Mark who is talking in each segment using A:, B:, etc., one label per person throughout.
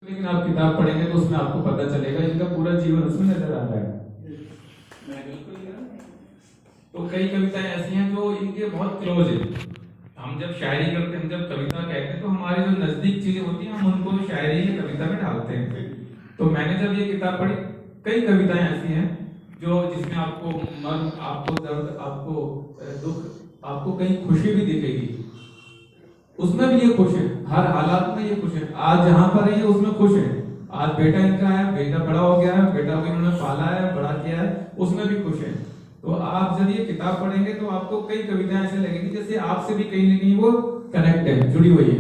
A: लेकिन आप किताब पढ़ेंगे तो उसमें आपको पता चलेगा इनका पूरा जीवन उसमें नजर आ रहा है। तो कई कविताएं ऐसी हैं जो इनके बहुत क्लोज है। हम जब शायरी करते हैं, हम जब कविता कहते हैं तो हमारी जो नजदीक चीजें होती हैं हम उनको शायरी या कविता में डालते हैं। तो मैंने जब ये किताब पढ़ी, कई कविताएं ऐसी हैं जो जिसमें आपको मर्म, आपको दर्द, आपको दुख, आपको कहीं खुशी भी दिखेगी। उसमें भी ये खुश है, हर हालात में ये खुश है। आज जहां पर है ये उसमें खुश है। आज बेटा इनका है, बेटा बड़ा हो गया है, बेटा को इन्होंने पाला है, बड़ा किया है, उसमें भी खुश है। तो आप जब ये किताब पढ़ेंगे तो आपको कई कविताएं ऐसे लगेंगी जैसे आपसे भी कहीं ना कहीं वो कनेक्ट है, जुड़ी हुई है।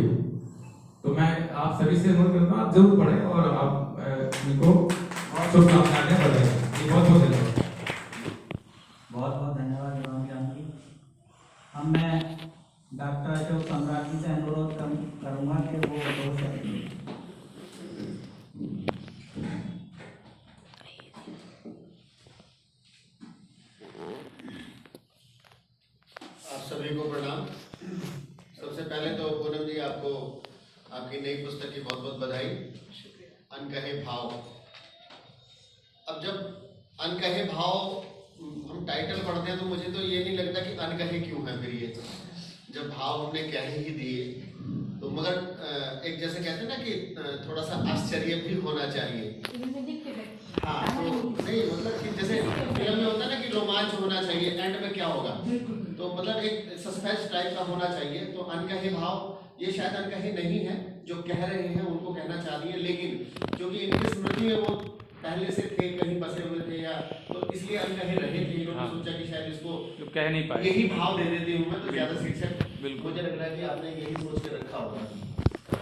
A: तो मैं आप सभी से अनुरोध करता हूँ आप जरूर पढ़ें और आप इनको शुभकामनाएं बढ़ाएं। बहुत बहुत धन्यवाद।
B: बहुत बहुत धन्यवाद राम जी। अब मैं डॉक्टर अशोक सम्राट जी से अनुरोध करूंगा कि वो दो शब्द।
C: आप सभी को प्रणाम। सबसे पहले तो पूनम जी आपको आपकी नई पुस्तक की बहुत बहुत बधाई। अनकहे भाव। अब जब अनकहे भाव हम टाइटल पढ़ते हैं तो मुझे तो ये नहीं लगता कि अनकहे क्यों है। फिर ये जब भाव हमने कह ही दिए तो मगर एक जैसे कहते हैं ना कि थोड़ा सा आश्चर्य भी होना चाहिए। हाँ, तो नहीं मतलब कि जैसे फिल्म में होता है ना कि रोमांच होना चाहिए, एंड में क्या होगा, तो मतलब एक सस्पेंस टाइप का होना चाहिए। तो अनकहे भाव ये शायद अनकहे नहीं है, जो कह रहे हैं उनको कहना चाह रही है, लेकिन क्योंकि इनकी स्मृति में वो पहले से थे, कहीं बसे हुए थे या तो इसलिए अनकहे रहे थे। इन्होंने सोचा कि शायद इसको
A: तो कह नहीं पाए,
C: यही भाव दे देती हूँ मैं तो ज्यादा शिक्षक। मुझे लग रहा है कि आपने यही सोच के रखा होगा।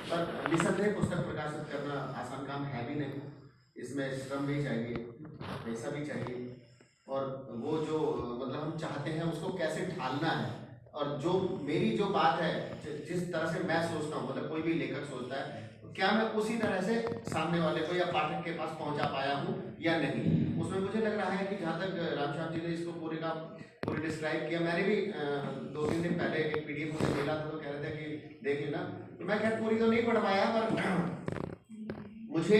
C: पर निसंदेह पुस्तक प्रकाशित करना आसान काम है भी नहीं। इसमें श्रम भी चाहिए, पैसा भी चाहिए, और वो जो मतलब हम चाहते हैं उसको कैसे ढालना है। और जो मेरी जो बात है, जिस तरह से मैं सोचता हूँ, मतलब कोई भी लेखक सोचता है, क्या मैं उसी तरह से सामने वाले को या पाठक के पास पहुंचा पाया हूँ या नहीं। उसमें मुझे लग रहा है कि जहाँ तक रामश्याम जी ने इसको पूरे डिस्क्राइब किया, मैंने भी 2-3 दिन पहले एक PDF मुझे मिला था तो कह रहे थे कि देख लेना। तो मैं खैर पूरी तो नहीं पढ़ पाया, पर मुझे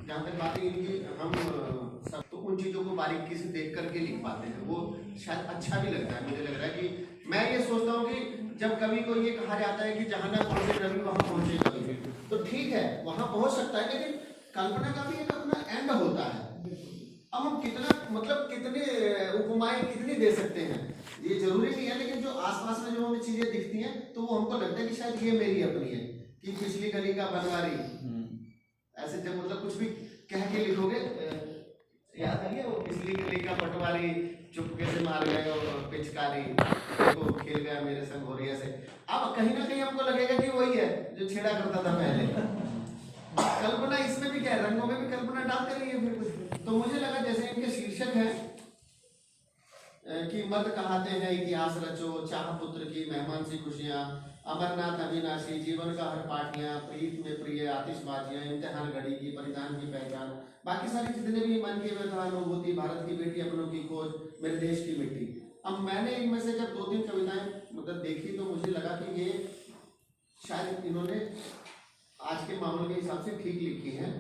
C: जहाँ तक बात है इनकी, हम सब तो उन चीज़ों को बारीकी से देख करके लिख पाते हैं, वो शायद अच्छा भी लगता है। मुझे लग रहा है कि मैं ये सोचता हूँ कि जब कवि को ये कहा जाता है कि जहाँ ना पहुँचे रवि वहाँ पहुँचे कवि, तो ठीक है वहाँ पहुँच सकता है, लेकिन कल्पना का भी एक अपना एंड होता है। अब हम कितना मतलब कितने उपमाएं कितनी दे सकते हैं, ये जरूरी नहीं है, लेकिन जो आसपास में जो हमें चीजें दिखती हैं तो वो हमको लगता है कि शायद ये मेरी अपनी है। कि पिछली गली का बनवारी, ऐसे जब मतलब कुछ भी कह के लिखोगे, याद है वो पिछली गली का पटवारी चुपके से मार गए और पिचकारी तो खेल गया मेरे संग होरिया से। अब कहीं ना कहीं हमको लगेगा कि वही है जो छेड़ा करता था पहले। कल्पना इसमें भी क्या है, रंगों में भी कल्पना डालते रहिए फिर कुछ। तो मुझे लगा जैसे इनके शीर्षक है कि मत कहाते हैं इतिहास रचो, चाह पुत्र की मेहमान सी खुशियां, अमरनाथ अविनाशी, जीवन का हर पाठियां, प्रीत में प्रिय आतिशबाजियां, इम्तिहान घड़ी की, परिधान की पहचान, बाकी सारी जितने भी मन की व्यथा, अनुभूति, भारत की बेटी, अपनों की खोज, मेरे देश की मिट्टी। अब मैंने इनमें से जब 2-3 कविताएं मतलब देखी तो मुझे लगा कि ये शायद इन्होंने आज के मामले के हिसाब से ठीक लिखी है।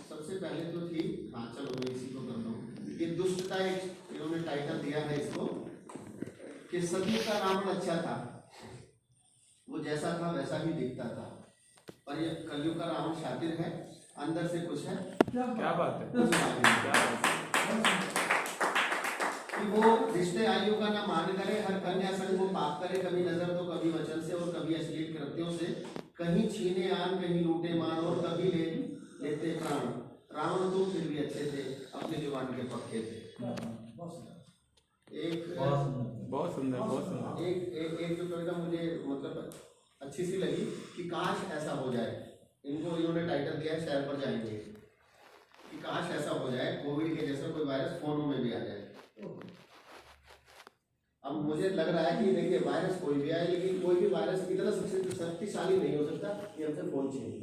C: सबसे पहले तो थी, हाँ चलो मैं इसी को करता हूँ, ये दुष्टता, एक इन्होंने टाइटल दिया है इसको कि सती का रावण अच्छा था, वो जैसा था वैसा ही दिखता था, पर ये कलयुग का रावण शातिर है, अंदर से कुछ है।
A: क्या बात है,
C: कि वो रिश्ते आयु का ना मान करे, हर कन्या संग वो पाप करे, कभी नजर तो कभी वचन से और कभी अश्लील कृत्यों से, कहीं छीने आन कहीं लूटे मान और कभी लेते प्राण, रावण तुम फिर भी अच्छे थे, अपनी जुबान के पक्के थे। एक
A: बहुत सुंदर
C: एक जो कविता मुझे मतलब अच्छी सी लगी कि काश ऐसा हो जाए, इनको इन्होंने टाइटल दिया है शहर पर जाएंगे, कि काश ऐसा हो जाए कोविड के जैसा कोई वायरस फोनों में भी आ जाए। अब मुझे लग रहा है कि देखिए वायरस कोई भी आए, लेकिन कोई भी वायरस इतना शक्तिशाली नहीं हो सकता कि हमसे फोन छीन ले।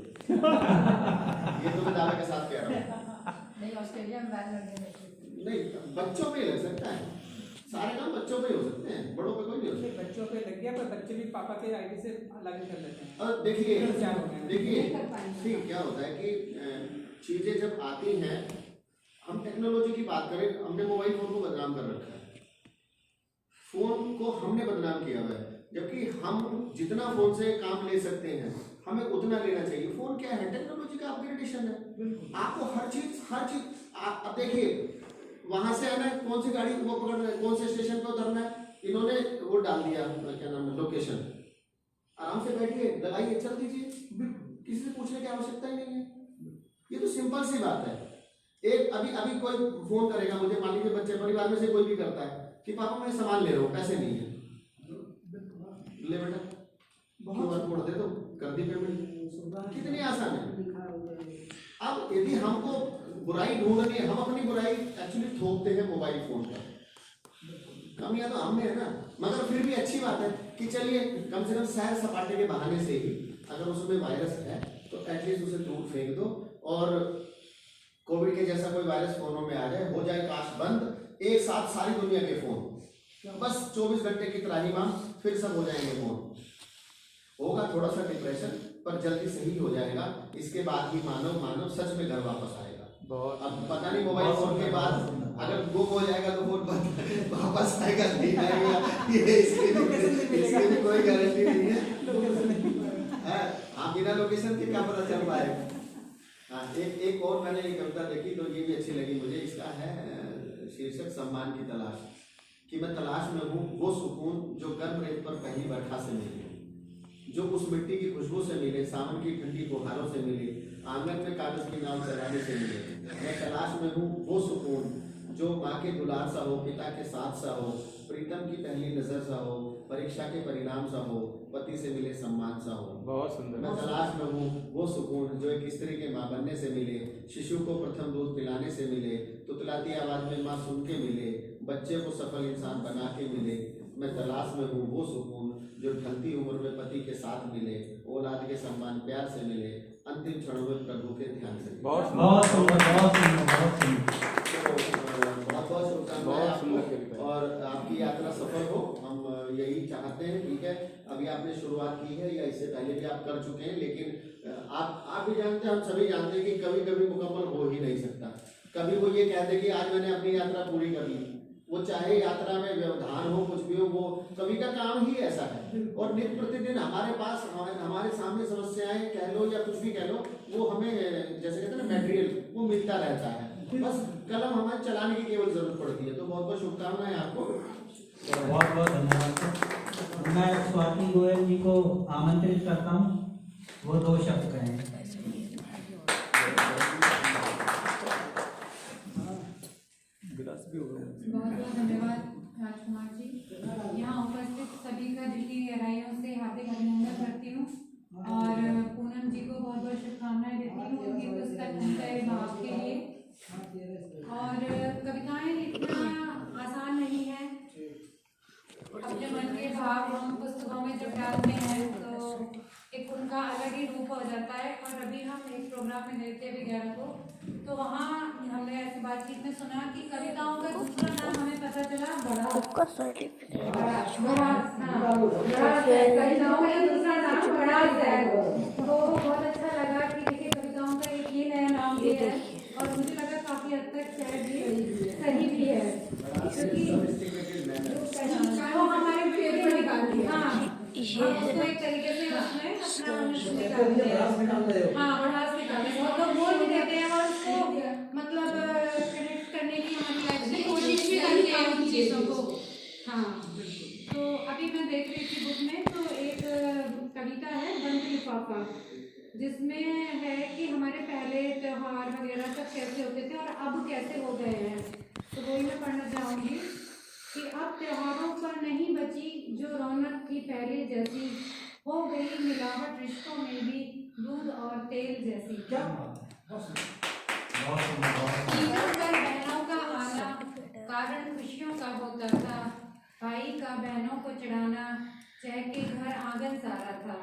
C: ये तो मैं दावे के साथ कह रहा हूँ। नहीं, बच्चों में लग सकता है, सारे काम बच्चों पे ही हो सकते हैं, बड़ों पे कोई नहीं हो सकता।
D: बच्चों पे लग गया, पर बच्चे भी पापा के आईडी से लॉगिन कर लेते हैं।
C: और देखिए
D: क्या हो गया?
C: देखिए क्या होता है कि चीजें जब आती हैं, हम टेक्नोलॉजी की बात करें, हमने मोबाइल फोन को बदनाम कर रखा है, फोन को हमने बदनाम किया हुआ है, जबकि हम जितना फोन से काम ले सकते हैं हमें उतना लेना चाहिए। फोन क्या है, टेक्नोलॉजी का अपग्रेडेशन है। आपको हर चीज अब देखिए, वहां से आना है, कौन सी गाड़ी वो पकड़ना है, कौन से स्टेशन पे उतरना है, इन्होंने वो डाल दिया, क्या नाम है, लोकेशन। आराम से बैठिए, लगाइए, चल दीजिए, किसी से पूछने की आवश्यकता ही नहीं है। ये तो सिंपल सी बात है। एक अभी कोई फोन करेगा मुझे, मान लीजिए बच्चे परिवार में से कोई भी करता है कि पापा मैं सामान ले रहा हूँ, पैसे नहीं है, ले बेटा QR कोड दे दो, कर दी पेमेंट। कितनी आसान है। अब यदि हमको बुराई ढूंढनी है, हम अपनी बुराई एक्चुअली थोपते हैं मोबाइल फोन पर। कमियां तो हम में है ना, मगर फिर भी अच्छी बात है कि चलिए कम से कम सैर सपाटे के बहाने से ही अगर उसमें वायरस है तो एटलीस्ट उसे दूर फेंक दो, और कोविड के जैसा कोई वायरस फोनों में आ जाए, हो जाए काश बंद, एक साथ सारी दुनिया के फोन, बस 24 घंटे की त्राहिमाम, फिर सब हो जाएंगे फोन। होगा थोड़ा सा डिप्रेशन, पर जल्दी सही हो जाएगा। इसके बाद ही मानव सच में घर वापस आएगा। अब पता नहीं मोबाइल फोन के बाद अगर गुम हो जाएगा तो फोन वापस आएगा नहीं आएगा, ये इसकी भी कोई गारंटी नहीं है। आप बिना लोकेशन के क्या पता चल पाएगा। हाँ, एक और मैंने एक कविता देखी तो ये भी अच्छी लगी मुझे। इसका है शीर्षक सम्मान की तलाश। कि मैं तलाश में हूँ वो सुकून जो गर्म रेत पर पहली बरखा से मिले, जो उस मिट्टी की खुशबू से मिले, सावन की ठंडी फुहारों से मिले, आंगन में कागज की नाव चलाने से मिले। मैं तलाश में हूँ वो सुकून जो माँ के दुलार सा हो, पिता के साथ सा हो, प्रीतम की पहली नजर सा हो, परीक्षा के परिणाम सा हो, पति से मिले सम्मान सा हो।
A: बहुत सुंदर।
C: मैं तलाश में हूँ वो सुकून जो एक स्त्री के माँ बनने से मिले, शिशु को प्रथम दूध पिलाने से मिले, तुतलाती आवाज में माँ सुन के मिले, बच्चे को सफल इंसान बना के मिले। मैं तलाश में हूँ वो सुकून जो ढलती उम्र में पति के साथ मिले, औलाद के सम्मान प्यार से मिले, अंतिम क्षणों में प्रभु के ध्यान से।
B: बहुत सुंदर, बहुत सुंदर, बहुत सुंदर।
C: बहुत शुभकामनाएं आपको और आपकी यात्रा सफल हो, हम यही चाहते हैं। ठीक है, अभी आपने शुरुआत की है या इससे पहले भी आप कर चुके हैं, लेकिन आप भी जानते हैं, हम सभी जानते हैं कि कभी कभी मुकम्मल हो ही नहीं सकता। कभी वो ये कहते कि आज मैंने अपनी यात्रा पूरी कर ली, वो चाहे यात्रा में व्यवधान हो, कुछ भी हो, वो कभी का काम ही ऐसा है। और नित्य प्रतिदिन हमारे पास हमारे सामने समस्याएं कह लो या कुछ भी कह लो, वो हमें जैसे कहते हैं ना मटेरियल, वो मिलता रहता है। बस कलम हमें चलाने की केवल जरूरत पड़ती है। तो बहुत बहुत शुभकामनाएं आपको।
B: बहुत बहुत धन्यवाद। मैं स्वाति गोयल जी को आमंत्रित करता हूँ, वो 2 शब्द कहें।
E: बहुत बहुत धन्यवाद राजकुमार जी। यहाँ उपस्थित सभी का दिल की गहराइयों से हार्दिक अभिनंदन करती हूँ और पूनम जी को बहुत बहुत शुभकामनाएं देती हूँ उनकी पुस्तक उनके भाव के लिए। और कविताएं लिखना आसान नहीं है, अपने मन के भाव हम पुस्तकों में जब डालते हैं तो एक उनका अलग ही रूप हो जाता है। और अभी हम एक प्रोग्राम में गए थे 11 को, तो वहाँ हमने ऐसी बातचीत में सुना कि कविताओं का दूसरा नाम हमें पता चला बड़ा कविताओं का दूसरा नाम बड़ा है। तो बहुत अच्छा लगा कि देखिए कविताओं का एक ये नया नाम भी है और मुझे लगा काफी हद तक शायद ये सही भी है, क्योंकि वो हमारे फेवरेट निकालती है। हाँ, हम उसको एक तरीके से उसमें अपना निकालते हैं। हाँ, बढ़ास निकालते हैं, बहुत लोग बोल भी देते हैं और उसको मतलब कनेक्ट करने की हमारी लाइफ में कोशिश भी करते हैं उन चीज़ों को। हाँ, तो अभी मैं देख रही थी बुक में, तो एक कविता है बंद लिफाफा, जिसमें है कि हमारे पहले त्योहार वगैरह सब कैसे होते थे और अब कैसे हो गए हैं। तो वही मैं पढ़ना चाहूँगी कि अब त्योहारों पर नहीं बची जो रौनक थी पहले जैसी, हो गई मिलावट रिश्तों में भी दूध और तेल जैसी। ईदों पर बहनों का आना कारण खुशियों का होता था, भाई का बहनों को चढ़ाना चहके घर आंगन सारा था।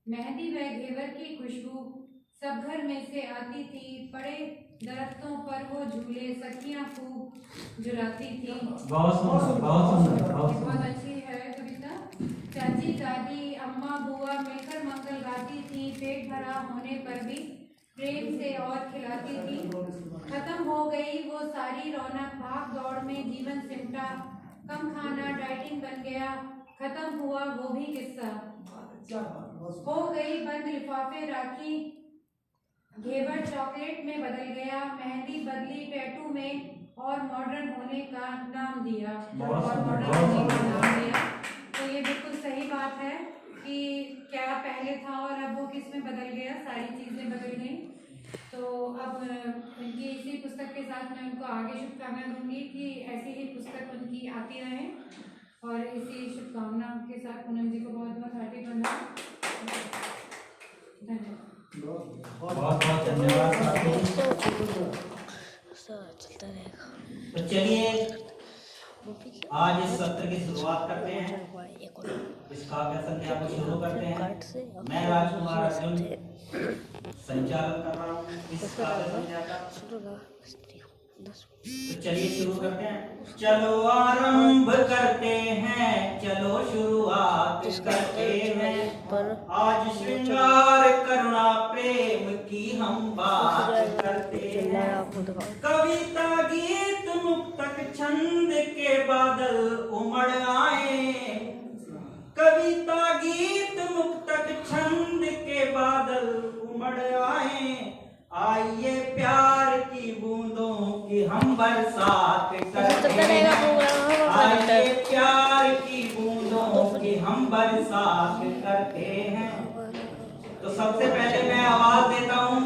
E: मेहंदी व घेवर की खुशबू सब घर में से आती थी, पड़े दरख्तों पर वो झूले, सखियां खूब जुराती थी।
B: बहुत सुंदर, बहुत सुंदर, बहुत
E: बहुत
B: सुंदर।
E: अच्छी है कविता। चाची, दादी, अम्मा, बुआ मिलकर मंगल गाती थी, पेट भरा होने पर भी प्रेम से और खिलाती थी। खत्म हो गई वो सारी रौनक, भाग दौड़ में जीवन सिमटा, कम खाना डाइटिंग बन गया, खत्म हुआ वो भी किस्सा। हो गई बंद लिफाफे राखी, घेवर चॉकलेट में बदल गया, मेहंदी बदली टैटू में और मॉडर्न होने का नाम दिया, और मॉडर्न होने का नाम दिया। तो ये बिल्कुल सही बात है कि क्या पहले था और अब वो किस में बदल गया, सारी चीज़ें बदल गई। तो अब उनकी इसी पुस्तक के साथ मैं उनको आगे शुभकामनाएं दूंगी कि ऐसी ही पुस्तक उनकी आती रहे, और इसी शुभकामना के साथ पूनम जी को बहुत बहुत हार्दिक धन्यवाद।
B: बहुत बहुत धन्यवाद आपको।
F: चलता रहेगा।
B: तो चलिए आज इस सत्र की शुरुआत करते हैं। इस काव्य संध्या को शुरू करते हैं। मैं राजकुमार अर्जुन संचालन कर रहा हूँ इस काव्य संध्या का। तो चलिए शुरू करते हैं। चलो आरंभ करते हैं, चलो शुरुआत करते हैं। आज श्रृंगार करुणा प्रेम की हम बात करते हैं। कविता गीत मुक्तक छंद के बादल उमड़ आए। कविता गीत मुक्तक छंद के बादल उमड़ आए। आइए प्यार की बूंदों की हम बरसात करते हैं। आइए प्यार की बूंदों की हम बरसात करते हैं। तो सबसे पहले मैं आवाज देता हूँ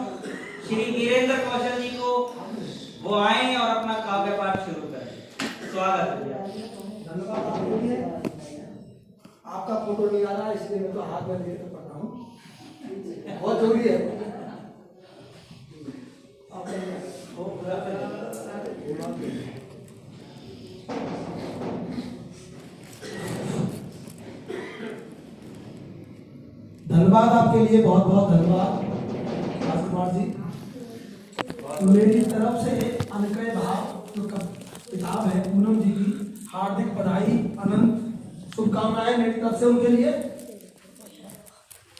B: श्री वीरेंद्र कौशल जी को, वो आए और अपना काव्य पाठ शुरू करें। स्वागत है।
G: आपका फोटो नहीं आ रहा, इसलिए मैं तो हाथ में लेकर पढ़ रहा हूँ, बहुत जरूरी है। धन्यवाद आपके लिए, बहुत बहुत धन्यवाद राजकुमार जी। मेरी तरफ से अनकय भाव जो किताब है पूनम जी की, हार्दिक बधाई, अनंत शुभकामनाएं मेरी तरफ से उनके लिए।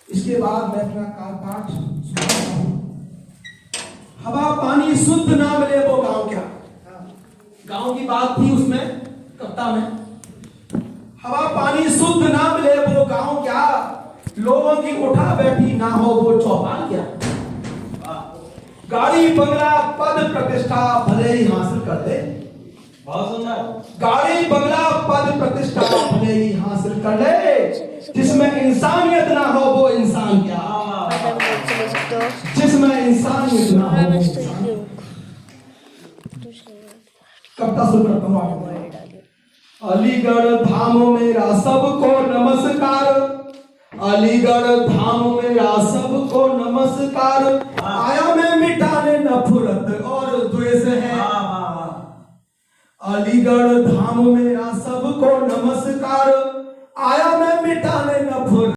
G: इसके बाद मैं अपना काव्य पाठ सुनाता हूँ। हवा पानी शुद्ध ना मिले वो गांव क्या। गांव की बात थी उसमें कविता में। हवा पानी शुद्ध ना मिले वो गांव क्या, लोगों की उठा बैठी ना हो वो चौपाल क्या। गाड़ी बंगला पद प्रतिष्ठा भले ही हासिल कर दे।
B: बहुत सुंदर।
G: गाड़ी बंगला पद प्रतिष्ठा भले ही हासिल कर ले, जिसमें इंसानियत ना हो वो इंसान क्या। जिसमें इंसानियत ना हो वो इंसान। कविता शुरू करता हूँ। अलीगढ़ धाम मेरा सबको नमस्कार। अलीगढ़ धाम मेरा सबको नमस्कार। आया मैं मिटाने नफरत और द्वेष है। अलीगढ़ धाम मेरा सबको नमस्कार। आया मैं मिटाने नफरत